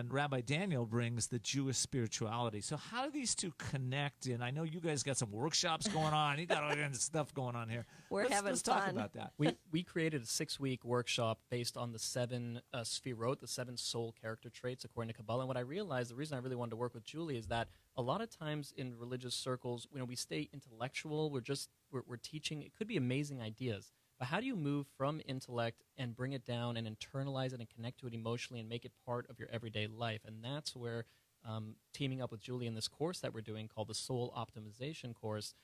Rabbi Daniel brings the Jewish spirituality. So how do these two connect? And I know you guys got some workshops going on. You got all kinds of stuff going on here. Let's talk about that. We created a 6-week workshop based on the 7 sefirot, the 7 soul character traits according to Kabbalah. And what I realized, the reason I really wanted to work with Julie is that a lot of times in religious circles, we stay intellectual. We're teaching. It could be amazing ideas. But how do you move from intellect and bring it down and internalize it and connect to it emotionally and make it part of your everyday life? And that's where teaming up with Julie in this course that we're doing called the Soul Optimization Course,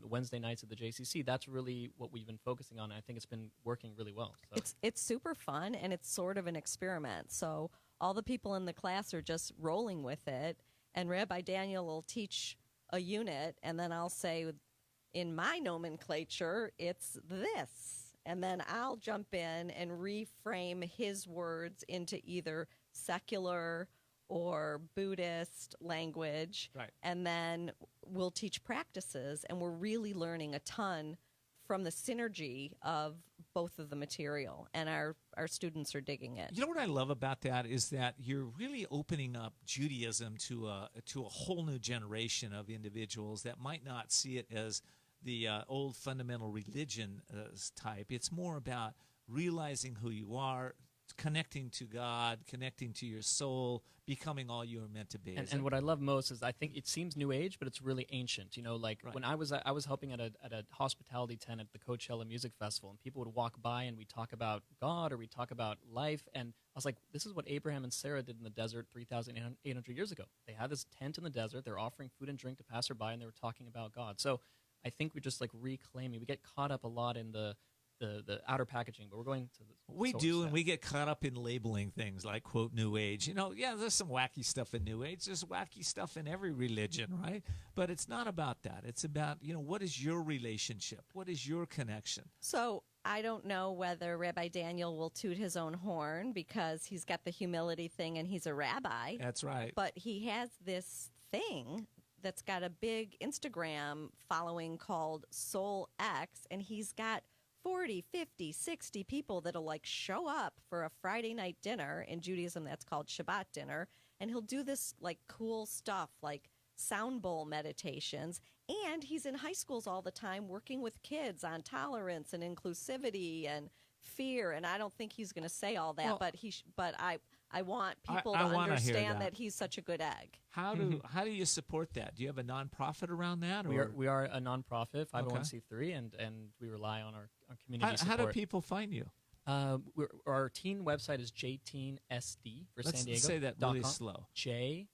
Wednesday nights at the JCC, that's really what we've been focusing on. I think it's been working really well. So. It's super fun, and it's sort of an experiment. So all the people in the class are just rolling with it, and Rabbi Daniel will teach a unit, and then I'll say, in my nomenclature, it's this. and then I'll jump in and reframe his words into either secular or Buddhist language. Right. And then we'll teach practices, and we're really learning a ton from the synergy of both of the material, and our students are digging it. You know what I love about that is that you're really opening up Judaism to a whole new generation of individuals that might not see it as the old fundamental religion type. It's more about realizing who you are, connecting to God, connecting to your soul, becoming all you are meant to be. And what I love most is I think it seems new age, but it's really ancient. You know, like Right. when I was helping at a hospitality tent at the Coachella Music Festival, and people would walk by and we talk about God or we talk about life, and I was like, this is what Abraham and Sarah did in the desert 3,800 years ago. They had this tent in the desert. They're offering food and drink to passerby, and they were talking about God. So I think we're just like reclaiming. We get caught up a lot in the outer packaging, but we're going to the We source do, now. and we get caught up in labeling things like, quote, New Age. You know, yeah, there's some wacky stuff in New Age. There's wacky stuff in every religion, right? But it's not about that. It's about, what is your relationship? What is your connection? So I don't know whether Rabbi Daniel will toot his own horn because he's got the humility thing and he's a rabbi. That's right. But he has this thing that's got a big Instagram following called Soul X, and he's got 40, 50, 60 people that'll like show up for a Friday night dinner. In Judaism, that's called Shabbat dinner. And he'll do this like cool stuff like sound bowl meditations. And he's in high schools all the time working with kids on tolerance and inclusivity and fear. And I don't think he's going to say all that, Well, but I want people I to wanna hear understand that. that he's such a good egg. How do you support that? Do you have a nonprofit around that? We are a nonprofit, 501c3, and we rely on our community How support. do people find you? Our teen website is jteensd for Let's San Diego. say that really .com. slow. Jteen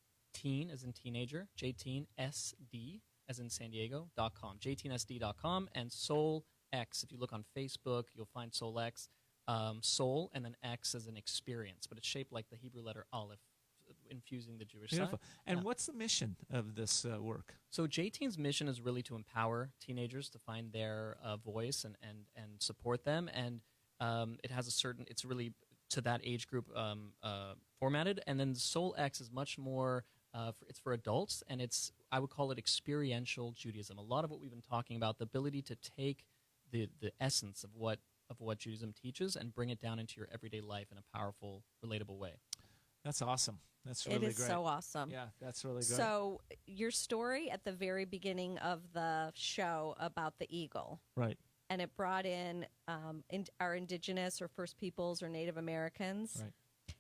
as in teenager, jteensd as in San Diego.com, jteensd.com, and Soul X. If you look on Facebook, you'll find Soul X. Soul and then X as an experience, but it's shaped like the Hebrew letter Aleph, infusing the Jewish Beautiful. side. And Yeah. what's the mission of this work? So JTeen's mission is really to empower teenagers to find their voice and support them. And it has it's really to that age group formatted. And then Soul X is much more, it's for adults, and I would call it experiential Judaism. A lot of what we've been talking about, the ability to take the essence of what Judaism teaches and bring it down into your everyday life in a powerful, relatable way. That's awesome. That's really It is great. so awesome. Yeah, that's really great. So your story at the very beginning of the show about the eagle, right. and it brought in our indigenous or First Peoples or Native Americans. Right.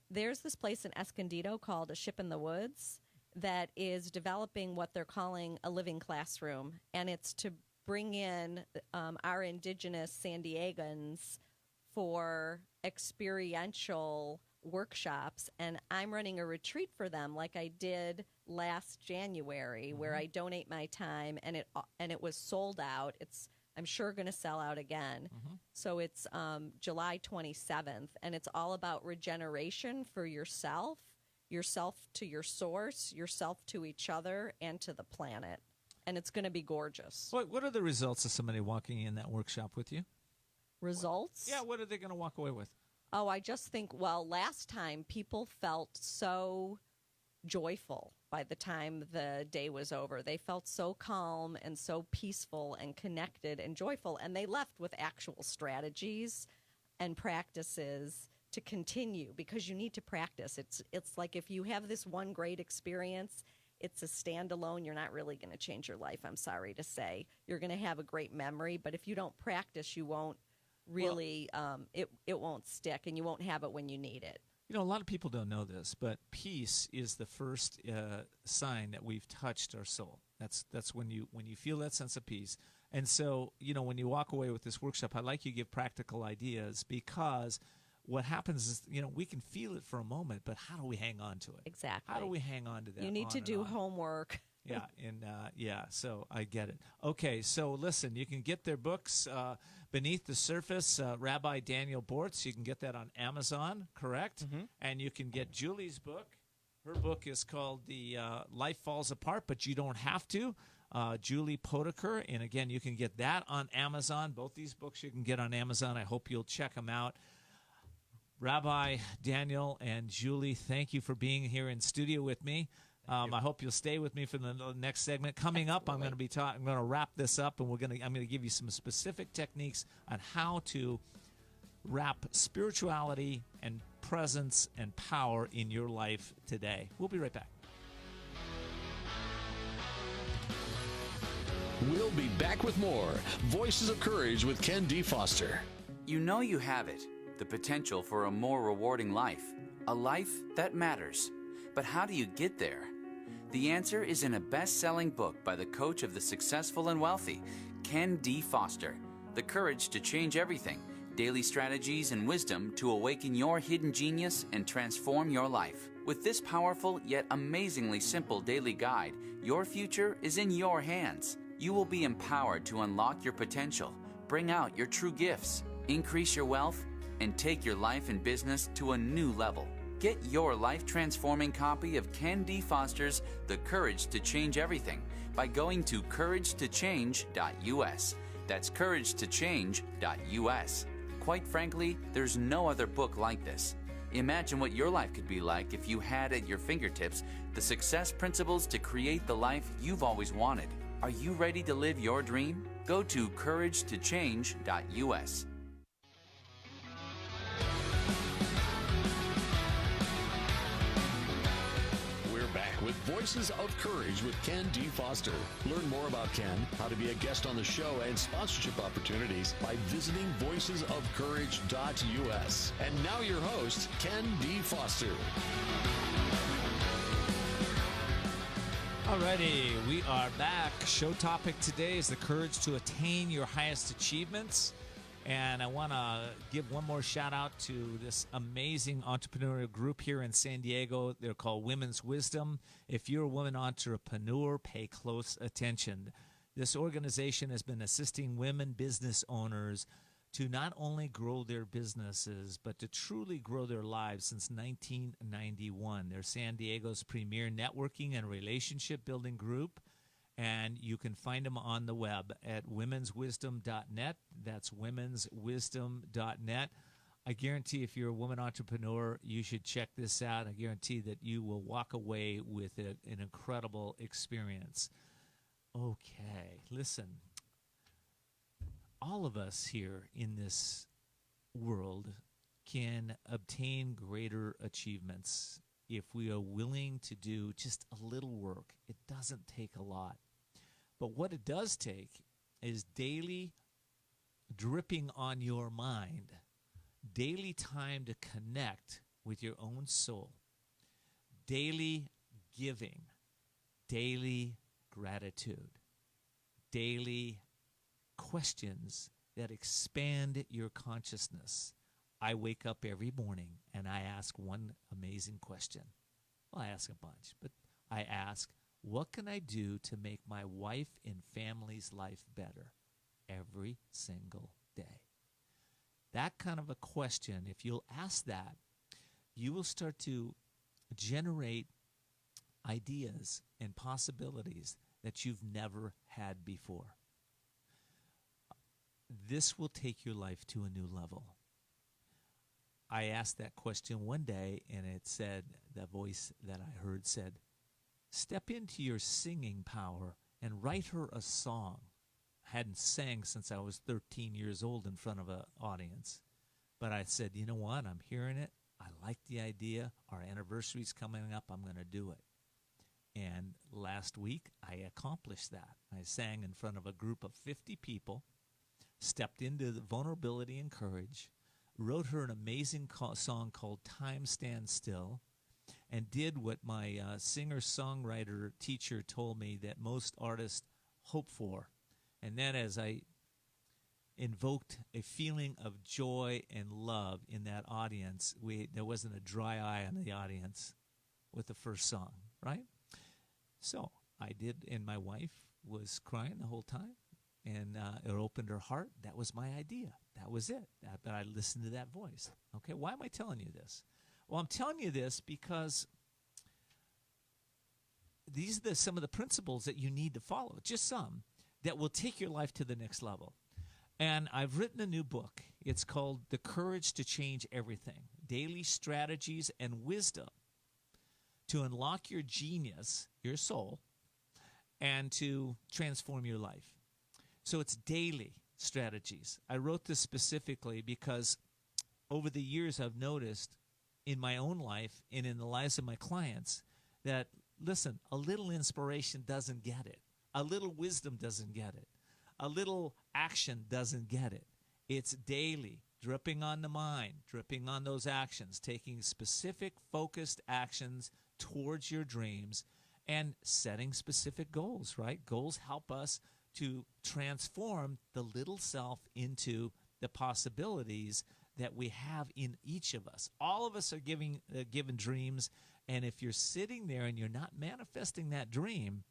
There's this place in Escondido called A Ship in the Woods that is developing what they're calling a living classroom, and it's to bring in our indigenous San Diegans for experiential workshops, and I'm running a retreat for them like I did last January, where I donate my time, and it was sold out. I'm sure going to sell out again. So it's July 27th, and it's all about regeneration for yourself to your source, yourself to each other, and to the planet. And it's going to be gorgeous. What are the results of somebody walking in that workshop with you? Results? Yeah, what are they going to walk away with? Oh, I just think, last time people felt so joyful by the time the day was over. They felt so calm and so peaceful and connected and joyful, and they left with actual strategies and practices to continue, because you need to practice. It's like if you have this one great experience, it's a standalone. You're not really going to change your life, I'm sorry to say. You're going to have a great memory, but if you don't practice, you won't really, it won't stick, and you won't have it when you need it. A lot of people don't know this, but peace is the first sign that we've touched our soul. That's when you feel that sense of peace. And so, when you walk away with this workshop, I'd like you to give practical ideas, because what happens is, we can feel it for a moment, but how do we hang on to it? Exactly. How do we hang on to that? You need to do on? homework. So I get it. Okay, so listen, you can get their books, Beneath the Surface, Rabbi Daniel Bortz. You can get that on Amazon, correct? And you can get Julie's book. Her book is called The Life Falls Apart, but you don't have to. Julie Potiker. And again, you can get that on Amazon. Both these books you can get on Amazon. I hope you'll check them out. Rabbi, Daniel, and Julie, thank you for being here in studio with me. I hope you'll stay with me for the next segment. Coming up, I'm going to be I'm going to wrap this up, and I'm going to give you some specific techniques on how to wrap spirituality and presence and power in your life today. We'll be right back. We'll be back with more Voices of Courage with Ken D. Foster. You know you have it, the potential for a more rewarding life, a life that matters. But how do you get there? The answer is in a best-selling book by the coach of the successful and wealthy, Ken D. Foster, The Courage to Change Everything, Daily Strategies and Wisdom to Awaken Your Hidden Genius and Transform Your Life. With this powerful yet amazingly simple daily guide, your future is in your hands. You will be empowered to unlock your potential, bring out your true gifts, increase your wealth, and take your life and business to a new level. Get your life-transforming copy of Ken D. Foster's The Courage to Change Everything by going to couragetochange.us. That's couragetochange.us. Quite frankly, there's no other book like this. Imagine what your life could be like if you had at your fingertips the success principles to create the life you've always wanted. Are you ready to live your dream? Go to couragetochange.us. With Voices of Courage with Ken D. Foster. Learn more about Ken, how to be a guest on the show, and sponsorship opportunities by visiting voicesofcourage.us. And now your host, Ken D. Foster. Alrighty, we are back. Show topic today is the courage to attain your highest achievements. And I want to give one more shout out to this amazing entrepreneurial group here in San Diego. They're called Women's Wisdom. If you're a woman entrepreneur, pay close attention. This organization has been assisting women business owners to not only grow their businesses, but to truly grow their lives since 1991. They're San Diego's premier networking and relationship building group. And you can find them on the web at womenswisdom.net. That's womenswisdom.net. I guarantee if you're a woman entrepreneur, you should check this out. I guarantee that you will walk away with an incredible experience. Okay, listen. All of us here in this world can obtain greater achievements if we are willing to do just a little work. It doesn't take a lot. But what it does take is daily dripping on your mind, daily time to connect with your own soul, daily giving, daily gratitude, daily questions that expand your consciousness. I wake up every morning and I ask one amazing question. Well, I ask a bunch, but I ask, what can I do to make my wife and family's life better every single day? That kind of a question, if you'll ask that, you will start to generate ideas and possibilities that you've never had before. This will take your life to a new level. I asked that question one day, and it said, the voice that I heard said, step into your singing power and write her a song. I hadn't sang since I was 13 years old in front of an audience. But I said, you know what? I'm hearing it. I like the idea. Our anniversary's coming up. I'm going to do it. And last week, I accomplished that. I sang in front of a group of 50 people, stepped into the vulnerability and courage, wrote her an amazing song called Time Stands Still, and did what my singer-songwriter teacher told me that most artists hope for. And then as I invoked a feeling of joy and love in that audience, there wasn't a dry eye on the audience with the first song, right? So I did, and my wife was crying the whole time, and it opened her heart. That was my idea. That was it. But I listened to that voice. Okay, why am I telling you this? Well, I'm telling you this because these are some of the principles that you need to follow, just some, that will take your life to the next level. And I've written a new book. It's called The Courage to Change Everything, Daily Strategies and Wisdom to Unlock Your Genius, your soul, and to transform your life. So it's daily strategies. I wrote this specifically because over the years I've noticed in my own life and in the lives of my clients that, listen, a little inspiration doesn't get it. A little wisdom doesn't get it. A little action doesn't get it. It's daily, dripping on the mind, dripping on those actions, taking specific focused actions towards your dreams and setting specific goals, right? Goals help us to transform the little self into the possibilities that we have in each of us. All of us are given dreams, and if you're sitting there and you're not manifesting that dream,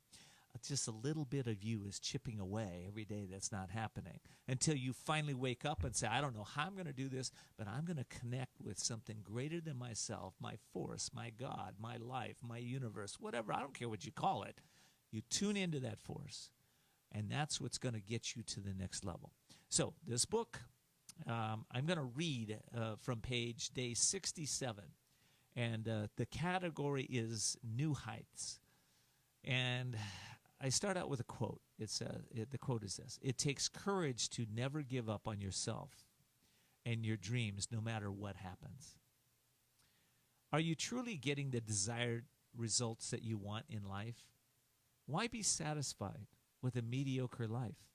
just a little bit of you is chipping away every day that's not happening until you finally wake up and say, I don't know how I'm going to do this, but I'm going to connect with something greater than myself, my force, my God, my life, my universe, whatever. I don't care what you call it. You tune into that force, and that's what's going to get you to the next level. So this book, I'm going to read from day 67, and the category is New Heights. And I start out with a quote. The quote is this: "It takes courage to never give up on yourself and your dreams, no matter what happens." Are you truly getting the desired results that you want in life? Why be satisfied with a mediocre life?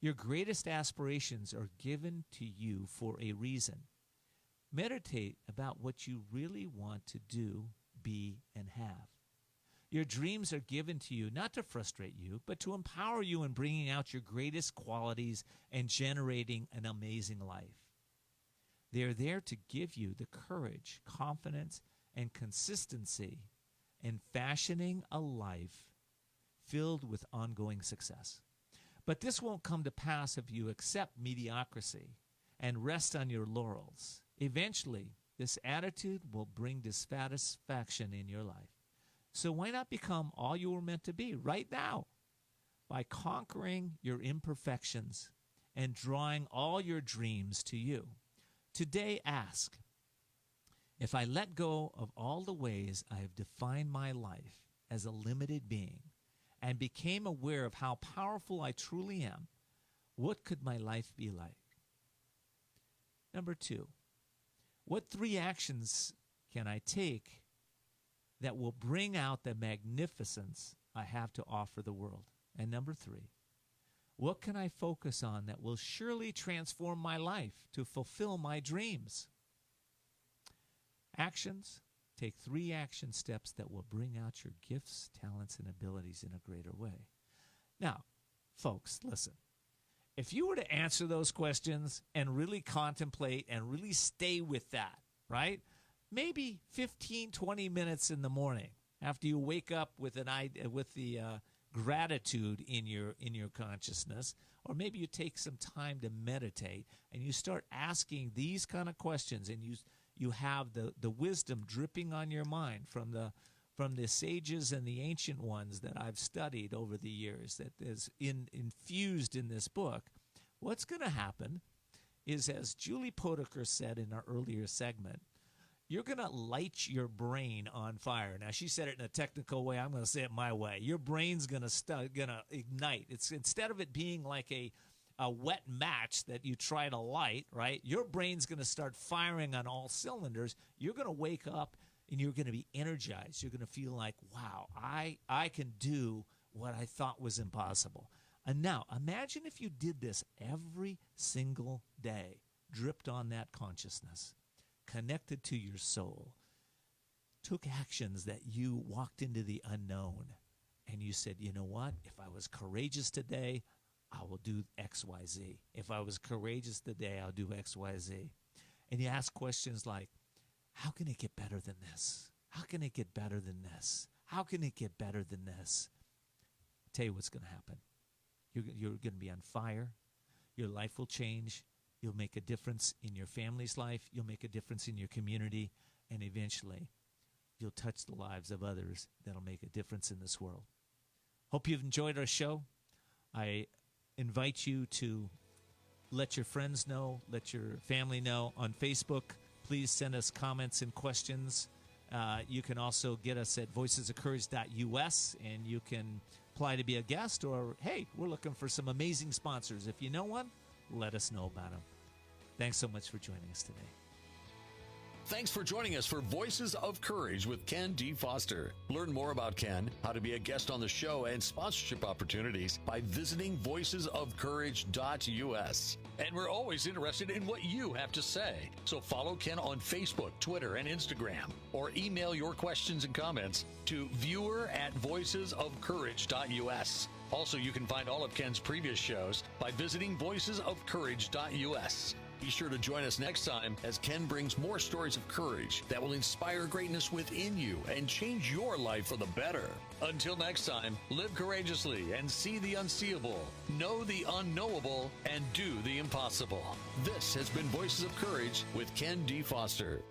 Your greatest aspirations are given to you for a reason. Meditate about what you really want to do, be, and have. Your dreams are given to you not to frustrate you, but to empower you in bringing out your greatest qualities and generating an amazing life. They are there to give you the courage, confidence, and consistency in fashioning a life filled with ongoing success. But this won't come to pass if you accept mediocrity and rest on your laurels. Eventually, this attitude will bring dissatisfaction in your life. So why not become all you were meant to be right now by conquering your imperfections and drawing all your dreams to you? Today, ask, if I let go of all the ways I have defined my life as a limited being and became aware of how powerful I truly am, what could my life be like? Number 2, what 3 actions can I take that will bring out the magnificence I have to offer the world? And number 3, what can I focus on that will surely transform my life to fulfill my dreams? Actions. Take 3 action steps that will bring out your gifts, talents, and abilities in a greater way. Now, folks, listen. If you were to answer those questions and really contemplate and really stay with that, right? Maybe 15, 20 minutes in the morning after you wake up with the gratitude in your consciousness, or maybe you take some time to meditate and you start asking these kind of questions, and you have the wisdom dripping on your mind from the sages and the ancient ones that I've studied over the years, that is infused in this book. What's going to happen is, as Julie Potiker said in our earlier segment, you're going to light your brain on fire. Now, she said it in a technical way. I'm going to say it my way. Your brain's going to ignite. It's, instead of it being like a wet match that you try to light, right? Your brain's going to start firing on all cylinders. You're going to wake up and you're going to be energized. You're going to feel like, wow, I can do what I thought was impossible. And now, imagine if you did this every single day, dripped on that consciousness, connected to your soul, took actions that you walked into the unknown, and you said, you know what? If I was courageous today, I will do X, Y, Z. If I was courageous today, I'll do X, Y, Z. And you ask questions like, how can it get better than this? How can it get better than this? How can it get better than this? I'll tell you what's going to happen. You're going to be on fire. Your life will change. You'll make a difference in your family's life. You'll make a difference in your community. And eventually, you'll touch the lives of others that'll make a difference in this world. Hope you've enjoyed our show. I invite you to let your friends know, let your family know on Facebook. Please send us comments and questions. You can also get us at voicesofcourage.us, and you can apply to be a guest, or, hey, we're looking for some amazing sponsors. If you know one, let us know about them. Thanks so much for joining us today. Thanks for joining us for Voices of Courage with Ken D. Foster. Learn more about Ken, how to be a guest on the show, and sponsorship opportunities by visiting voicesofcourage.us. And we're always interested in what you have to say. So follow Ken on Facebook, Twitter, and Instagram, or email your questions and comments to viewer@voicesofcourage.us. Also, you can find all of Ken's previous shows by visiting voicesofcourage.us. Be sure to join us next time as Ken brings more stories of courage that will inspire greatness within you and change your life for the better. Until next time, live courageously and see the unseeable, know the unknowable, and do the impossible. This has been Voices of Courage with Ken D. Foster.